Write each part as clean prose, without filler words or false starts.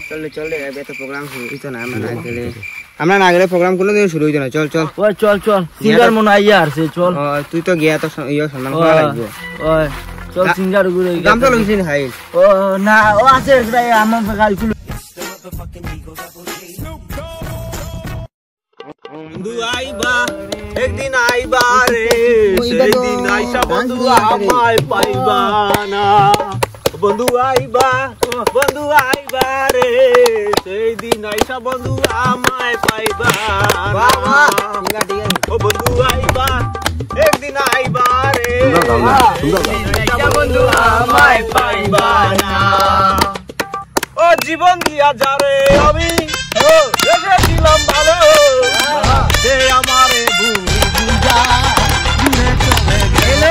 চলে চলে এবে তো প্রোগ্রাম শুরু হইতো না, আমরা না গেলে প্রোগ্রাম কোনোদিন শুরু হইতো না। চল চল ওই চল চল সিঙ্গার মনে আইয়া আসছে চল। তুই তো গিয়া তো ইয়ে সম্মান করা লাগবে। ওই চল সিঙ্গার গুলো দাম তো লইছিস হাই। ও না ও আছে আমার গাড়ি খুলে বন্ধু আইবা একদিন আইবা রে, সেই দিন আইসা বন্ধু আমায় পাইবা না। বন্ধু আইবা রে, সেই দিন আইসা বন্ধু আমায় পাইবা না। ও বন্ধু আইবা একদিন আইবা রে, বন্ধু আমায় পাইবা না। ও জীবন দিয়া যারে আমি দেখেছিলাম ভালো, সে আমারে বুঝা দূরে চলে গেল।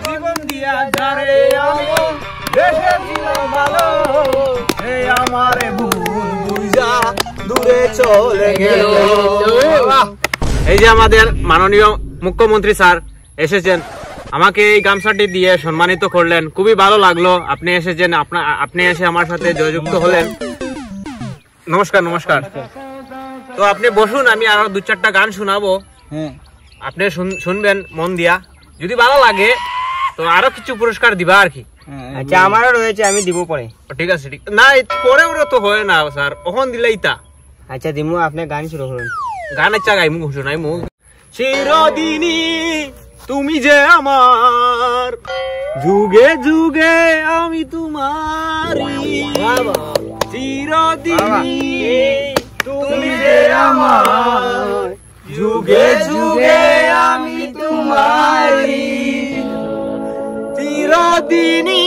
জীবন দিয়া যারে আমি দেখেছিলাম ভালো, সে আমারে বুঝা দূরে চলে গেল। এই যে আমাদের মাননীয় মুখ্যমন্ত্রী স্যার এসেছেন, আমাকে এই গামছাটি দিয়ে সম্মানিত করলেন, খুবই ভালো লাগলো। আপনি এসেছেন, আপনি এসে আমার সাথে জয়যুক্ত হলেন। নমস্কার নমস্কার। তো আপনি বসুন, আমি আরো 2-4টা গান শোনাবো, আপনি শুনবেন মন দিয়া। যদি ভালো লাগে তো আরো কিছু পুরস্কার দিবা আর কি। আচ্ছা আমারও রয়েছে, আমি দিব পরে। ঠিক আছে ঠিক না, পরে ওরা তো হয় না স্যার, ওখান দিলেই তা। আচ্ছা দিমু, আপনি গান শুরু করুন। গান ইচ্ছা গাইমু শোনাইমু। চিরদিনই তুমি যে আমার, যুগে যুগে আমি তোমারি। চিরদিনই তুমি যে আমার, যুগে যুগে আমি তোমারি। চিরদিনই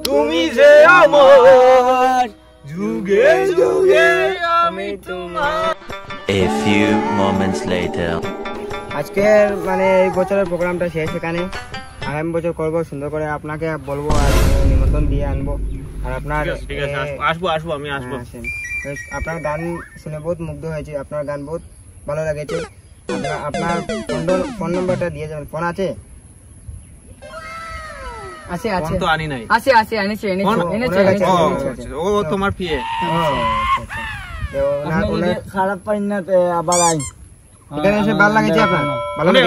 তুমি যে আমার, যুগে যুগে আমি তোমার। A few moments later. আজকের মানে এই বছরের প্রোগ্রামটা শেষ এখানে। আগামী বছর করবো সুন্দর করে, আপনাকে বলবো আর নিমন্ত্রণ দিয়ে আনবো। আর আপনার ঠিক আছে আসবো আমি আসবো। আপনার গান শুনে বহুত মুগ্ধ হয়েছে, আপনার গান বহুত ভালো লেগেছে। আপনার ফোন নম্বরটা দিয়ে যাবেন। ফোন আছে? আছে আছে তো আনি নাই। আছে আছে এনেছে ও তোমার পিয়ে। খারাপ পাই না আবার আই। এখানে এসে ভালো লাগছে আপনার?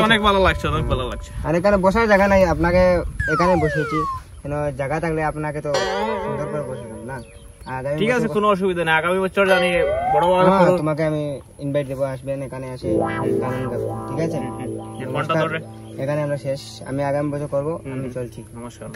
অনেক ভালো লাগছে, অনেক ভালো লাগছে। আর এখানে বসার জায়গা নাই, আপনাকে এখানে বসিয়েছি। জায়গা থাকলে আপনাকে তো সুন্দর করে বসিলাম না। ঠিক আছে, কোনো অসুবিধা নেই। আগামী বছর জানি বড় তোমাকে আমি ইনভাইট দেবো, আসবেন এখানে এসে গান গাবো। ঠিক আছে, এখানে আমরা শেষ। আমি আগামী বছর করবো। আমি চলছি। নমস্কার।